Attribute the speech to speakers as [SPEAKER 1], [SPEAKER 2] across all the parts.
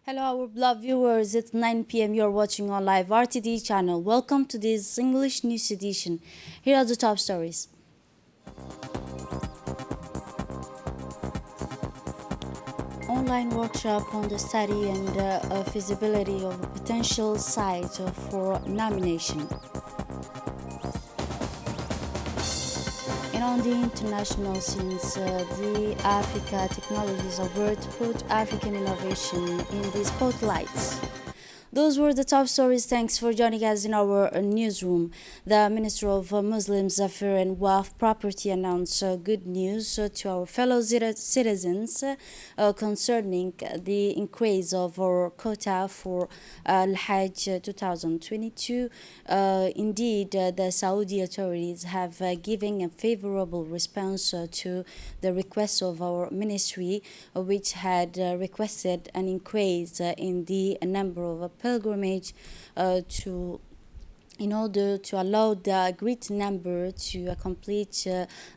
[SPEAKER 1] Hello, our beloved viewers. It's 9 p.m. You're watching on live RTD channel. Welcome to this English news edition. Here are the top stories. Online workshop on the study and feasibility of a potential site for nomination. And on the international scenes, the Africa Technologies Award put African innovation in the spotlights. Those were the top stories. Thanks for joining us in our newsroom. The Minister of Muslims Affairs and Wealth Property announced good news to our fellow citizens concerning the increase of our quota for Al-Hajj 2022. Indeed, the Saudi authorities have given a favorable response to the request of our ministry, which had requested an increase in the number of pilgrimage to in order to allow the great number to complete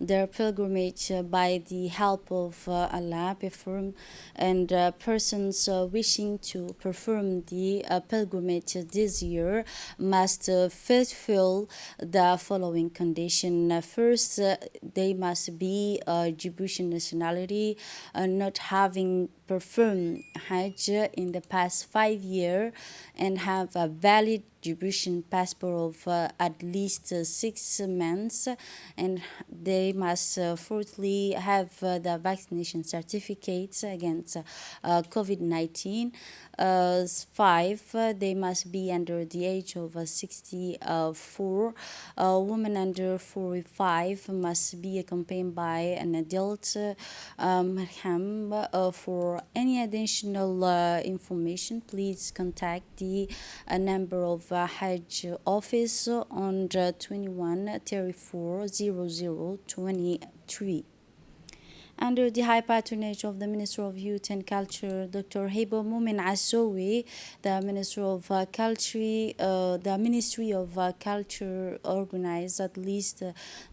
[SPEAKER 1] their pilgrimage by the help of Allah perform and persons wishing to perform the pilgrimage this year must fulfill the following condition. First, they must be Djiboutian nationality, not having performed Hajj in the past 5 years and have a valid Djiboutian passport of at least 6 months, and they must fourthly have the vaccination certificates against COVID-19. Five, they must be under the age of 64. Women under 45 must be accompanied by an adult marham. For any additional information, please contact the number of Hajj office on 21 34 0023. Under the high patronage of the Minister of Youth and Culture, Dr. Hebo Mumin Assowi, the Minister of the Ministry of Culture organized at least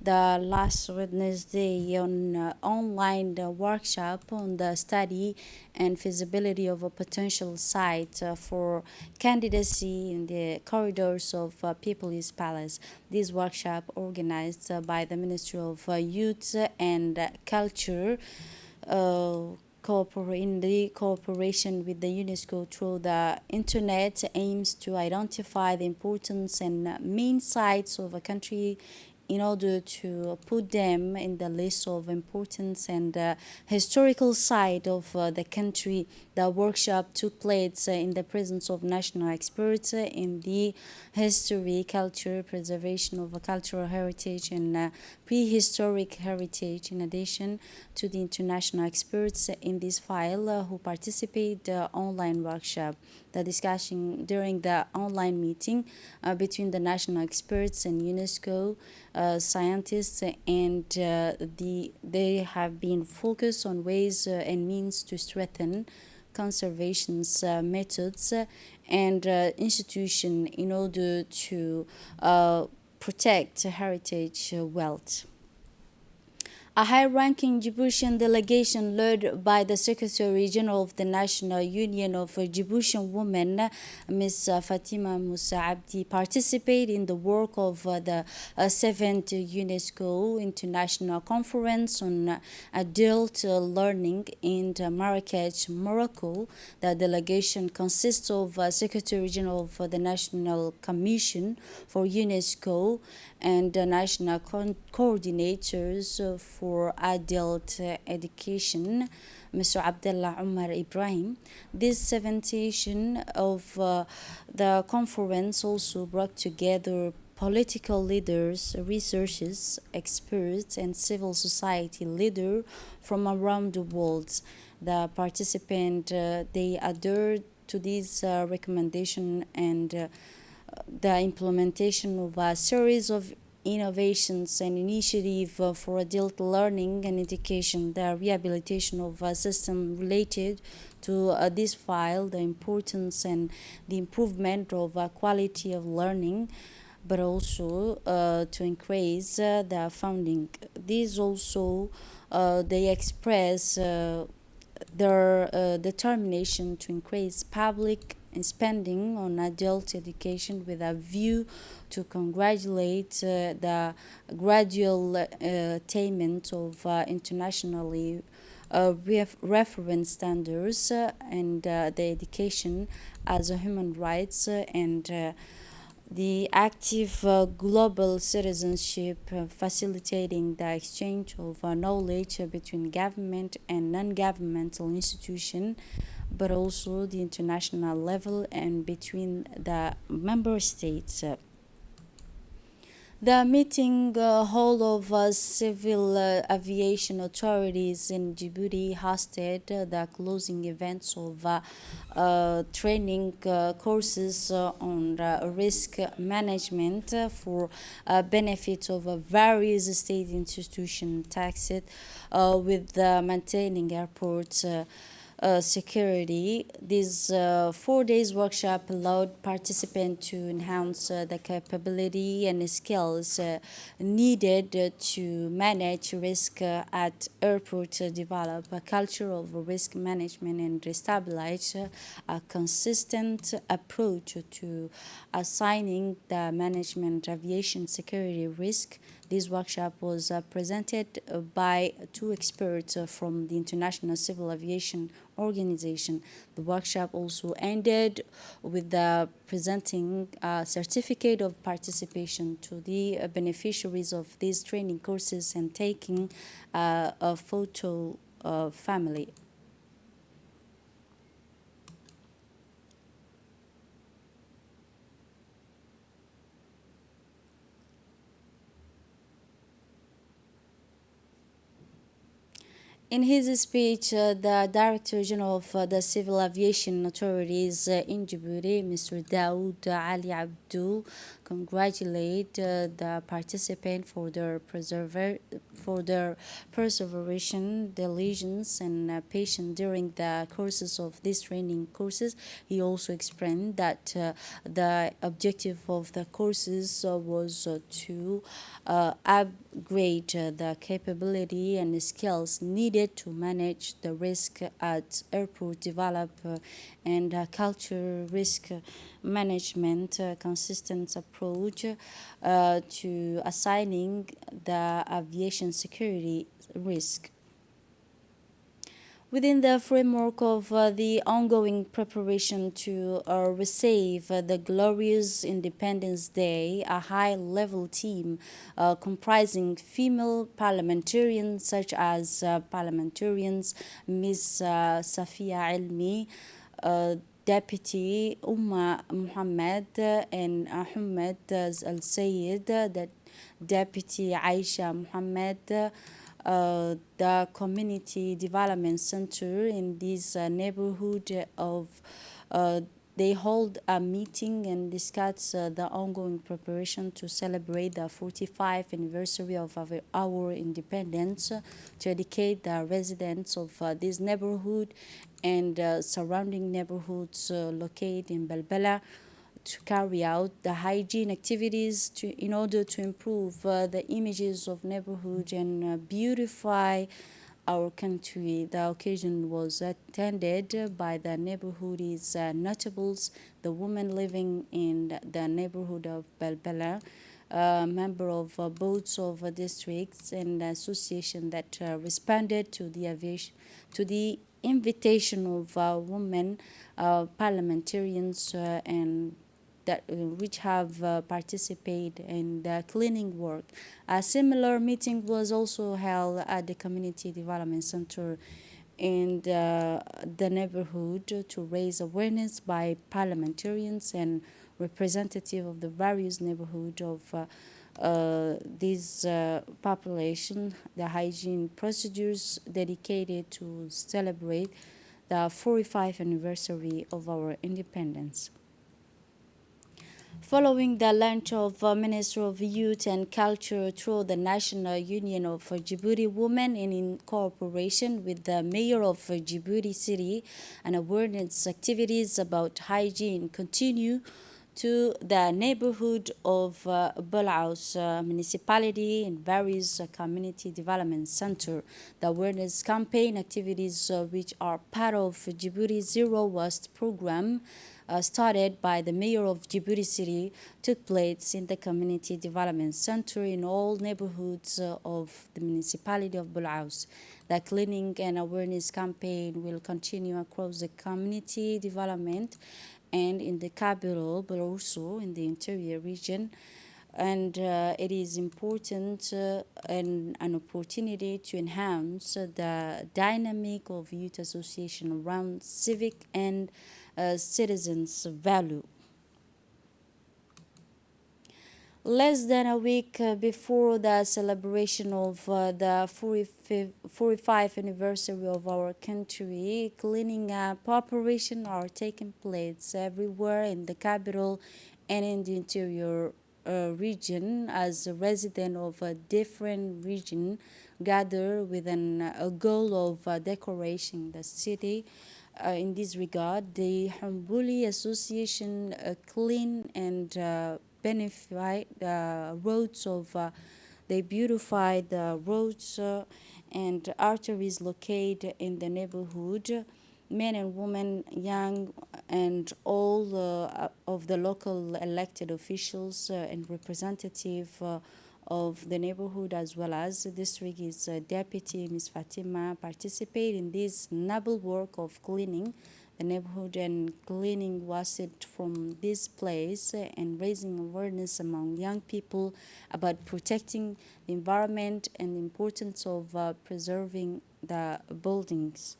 [SPEAKER 1] the last Wednesday on online workshop on the study and feasibility of a potential site for candidacy in the corridors of People's Palace. This workshop organized by the Ministry of Youth and Culture in the cooperation with the UNESCO through the internet aims to identify the importance and main sites of a country in order to put them in the list of importance and historical site of the country. The workshop took place in the presence of national experts in the history, culture, preservation of a cultural heritage and prehistoric heritage, in addition to the international experts in this file who participate the online workshop. The discussion during the online meeting between the national experts and UNESCO scientists and they have been focused on ways and means to strengthen conservation methods and institution in order to protect heritage wealth. A high-ranking Djiboutian delegation led by the Secretary General of the National Union of Djiboutian Women, Ms. Fatima Moussa Abdi, participated in the work of the 7th UNESCO International Conference on Adult Learning in Marrakech, Morocco. The delegation consists of Secretary General of the National Commission for UNESCO and national coordinators for adult education, Mr. Abdullah Umar Ibrahim. This 7th edition of the conference also brought together political leaders, researchers, experts, and civil society leaders from around the world. The participants they adhered to this recommendation and the implementation of a series of innovations and initiatives for adult learning and education, the rehabilitation of a system related to this file, the importance and the improvement of quality of learning, but also to increase the funding. These also they express their determination to increase public spending on adult education with a view to congratulate the gradual attainment of internationally reference standards and the education as a human rights and the active global citizenship facilitating the exchange of knowledge between government and non-governmental institutions, but also the international level and between the member states. The meeting hall of civil aviation authorities in Djibouti hosted the closing events of training courses on risk management for benefit of various state institutions taxed with maintaining airports security. This 4 days workshop allowed participants to enhance the capability and skills needed to manage risk at airport, develop a culture of risk management and establish a consistent approach to assigning the management aviation security risk. This workshop was presented by two experts from the International Civil Aviation Organization. The workshop also ended with the presenting a certificate of participation to the beneficiaries of these training courses and taking a photo family. In his speech, the Director General of the Civil Aviation Authorities in Djibouti, Mr. Daoud Ali Abdul, congratulated the participants for their perseverance, diligence, and patience during the courses of these training courses. He also explained that the objective of the courses was to upgrade the capability and skills needed to manage the risk at airport, develop and culture risk management, consistent approach to assigning the aviation security risk. Within the framework of the ongoing preparation to receive the glorious Independence Day, a high-level team comprising female parliamentarians such as parliamentarians Ms. Safia Ilmi, Deputy Umma Muhammad and Ahmed Al Sayed, the Deputy Aisha Muhammad, the community development center in this neighborhood of they hold a meeting and discuss the ongoing preparation to celebrate the 45th anniversary of our independence, to educate the residents of this neighborhood and surrounding neighborhoods located in Balbala to carry out the hygiene activities in order to improve the images of neighborhood and beautify our country. The occasion was attended by the neighborhood's notables, the women living in the neighborhood of Balbala, member of both of districts and association that responded to the invitation of women parliamentarians and that which have participated in the cleaning work. A similar meeting was also held at the Community Development Center in the neighborhood to raise awareness by parliamentarians and representative of the various neighborhood of this population, the hygiene procedures dedicated to celebrate the 45th anniversary of our independence. Following the launch of Ministry of Youth and Culture through the National Union of Djibouti Women and in cooperation with the Mayor of Djibouti City, and awareness activities about hygiene continue to the neighborhood of Bulaus municipality and various community development center. The awareness campaign activities, which are part of Djibouti Zero Waste program, started by the mayor of Djibouti City, took place in the community development center in all neighborhoods of the municipality of Bulaus. The cleaning and awareness campaign will continue across the community development and in the capital, but also in the interior region. And it is important and an opportunity to enhance the dynamic of youth association around civic and citizens' value. Less than a week before the celebration of the 45th anniversary of our country, cleaning up operations are taking place everywhere in the capital and in the interior region. As a resident of a different region, gather with a goal of decorating the city. In this regard, the Humbuli Association clean and benefit the roads of they beautify the roads and arteries located in the neighborhood. Men and women, young and old, of the local elected officials and representative of the neighborhood as well as the district is deputy Ms. Fatima participate in this noble work of cleaning the neighborhood and cleaning waste from this place and raising awareness among young people about protecting the environment and the importance of preserving the buildings.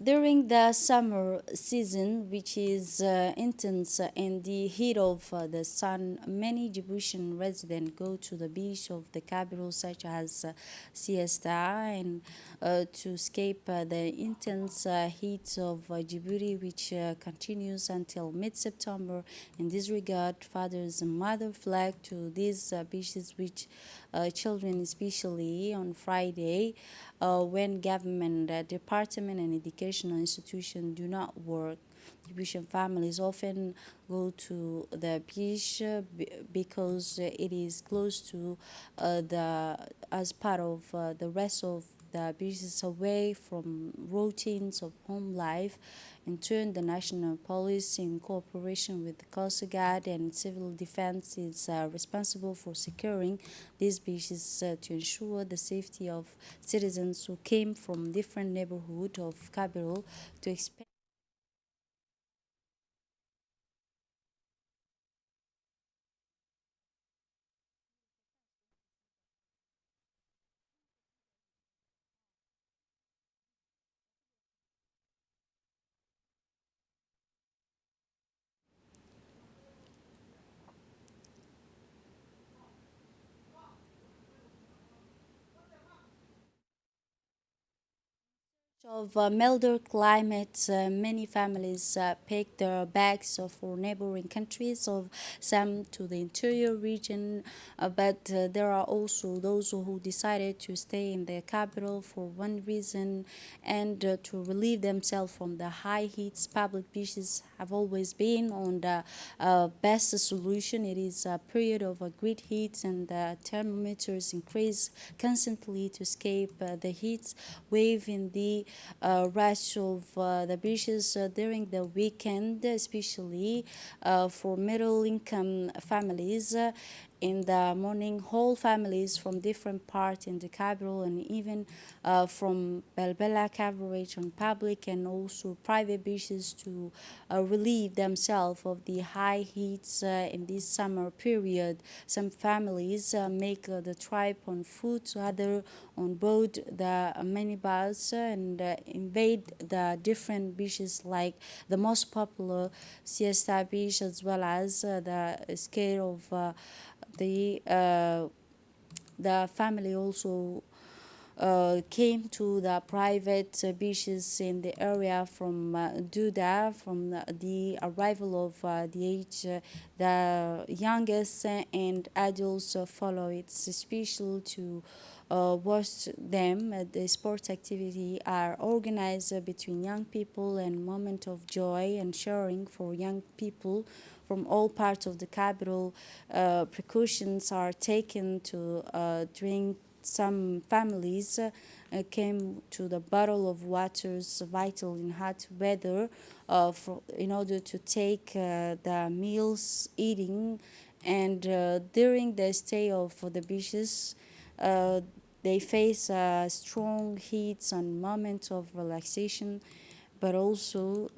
[SPEAKER 1] During the summer season, which is intense in the heat of the sun, many Djiboutian residents go to the beach of the capital, such as Siesta, and to escape the intense heat of Djibouti, which continues until mid-September. In this regard, fathers and mothers flock to these beaches, which children, especially on Friday, when government department and educational institutions do not work. Djiboutian families often go to the beach because it is close to the as part of the rest of the beaches away from routines of home life. In turn, the National Police, in cooperation with the Coast Guard and Civil Defense, is responsible for securing these beaches to ensure the safety of citizens who came from different neighborhoods of capital to experience. Of milder climates, many families pack their bags for neighboring countries, of some to the interior region, but there are also those who decided to stay in the capital for one reason and to relieve themselves from the high heats. Public beaches have always been on the best solution. It is a period of great heat and the thermometers increase constantly to escape the heat wave in the rush of the beaches during the weekend, especially for middle income families. In the morning, whole families from different parts in the capital and even from Belbela coverage on public and also private beaches to relieve themselves of the high heats in this summer period. Some families make the trip on foot, other on board the minibus and invade the different beaches like the most popular Siesta Beach as well as the scale of the family also came to the private beaches in the area from Duda, from the arrival of the age, the youngest and adults follow. It's special to watch them. The sports activity are organized between young people and moment of joy and sharing for young people from all parts of the capital. Precautions are taken to drink. Some families came to the bottle of waters vital in hot weather in order to take the meals eating, and during the stay of the beaches they face strong heats and moments of relaxation, but also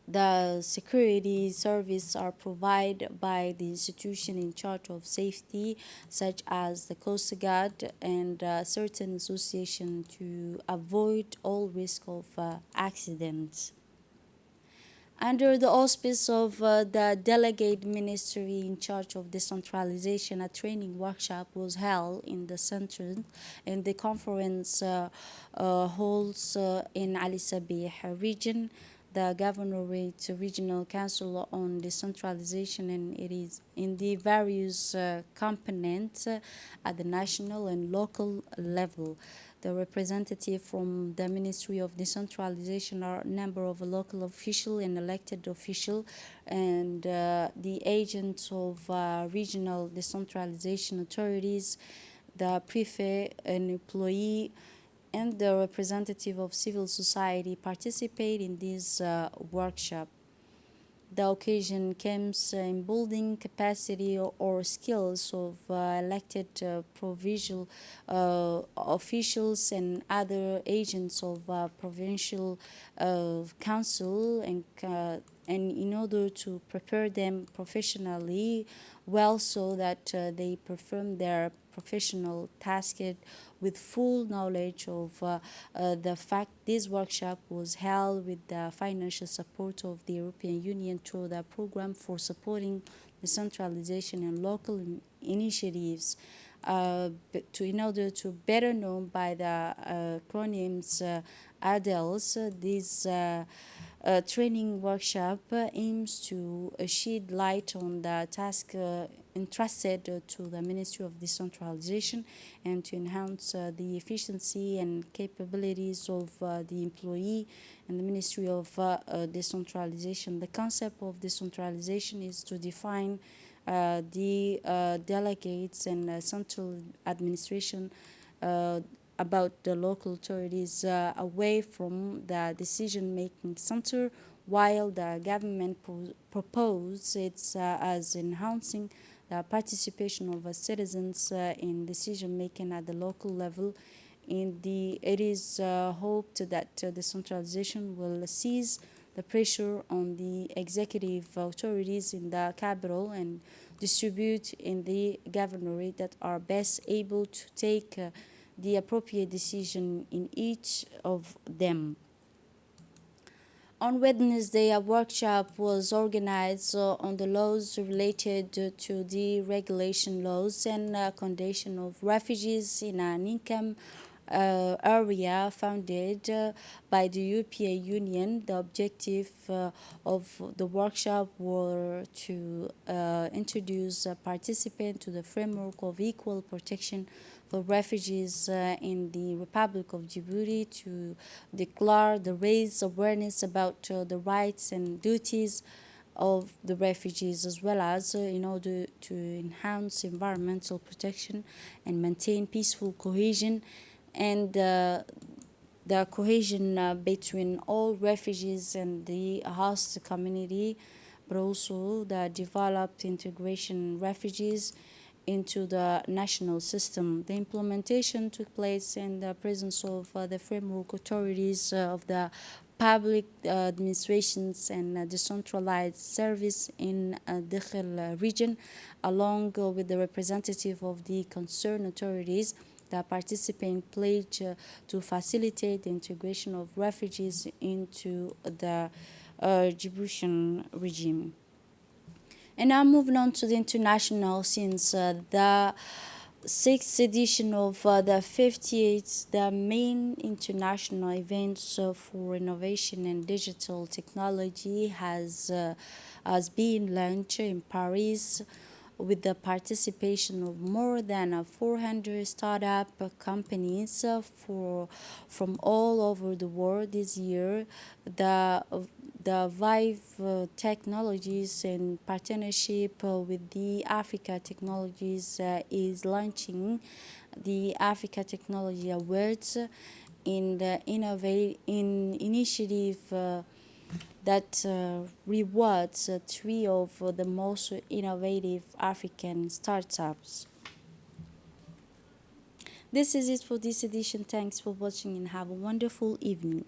[SPEAKER 1] the security service are provided by the institution in charge of safety, such as the Coast Guard and certain association, to avoid all risk of accidents. Under the auspice of the delegate ministry in charge of decentralization, a training workshop was held in the center in the conference halls in Ali Sabih region. The Governorate Regional Council on Decentralization, and it is in the various components at the national and local level. The representative from the Ministry of Decentralization are a number of local official and elected official, and the agents of regional decentralization authorities, the prefect, an employee, and the representative of civil society participate in this workshop. The occasion comes in building capacity or skills of elected provincial officials and other agents of provincial council, and in order to prepare them professionally well, so that they perform their professional task with full knowledge of the fact this workshop was held with the financial support of the European Union through the program for supporting decentralization and local initiatives. In order to better known by the acronyms ADELS, this training workshop aims to shed light on the task entrusted to the Ministry of Decentralization and to enhance the efficiency and capabilities of the employee and the Ministry of Decentralization. The concept of decentralization is to define the delegates and central administration about the local authorities away from the decision-making center, while the government proposes it's as enhancing the participation of citizens in decision-making at the local level. It is hoped that decentralization will cease the pressure on the executive authorities in the capital and distribute in the governorate that are best able to take the appropriate decision in each of them. On Wednesday, a workshop was organized on the laws related to the regulation laws and condition of refugees in an income area founded by the European Union. The objective of the workshop were to introduce participants to the framework of equal protection for refugees in the Republic of Djibouti, to declare the raise awareness about the rights and duties of the refugees, as well as in order to enhance environmental protection and maintain peaceful cohesion and the cohesion between all refugees and the host community, but also the developed integration refugees into the national system. The implementation took place in the presence of the framework authorities of the public administrations and decentralized service in Dakhel region, along with the representative of the concerned authorities. The participant pledged to facilitate the integration of refugees into the Djiboutian regime. And now moving on to the international, since the sixth edition of the 58th, the main international events for innovation and digital technology has been launched in Paris with the participation of more than 400 startup companies from all over the world this year. The the Vive Technologies in partnership with the Africa Technologies is launching the Africa Technology Awards in the initiative that rewards three of the most innovative African startups. This is it for this edition. Thanks for watching and have a wonderful evening.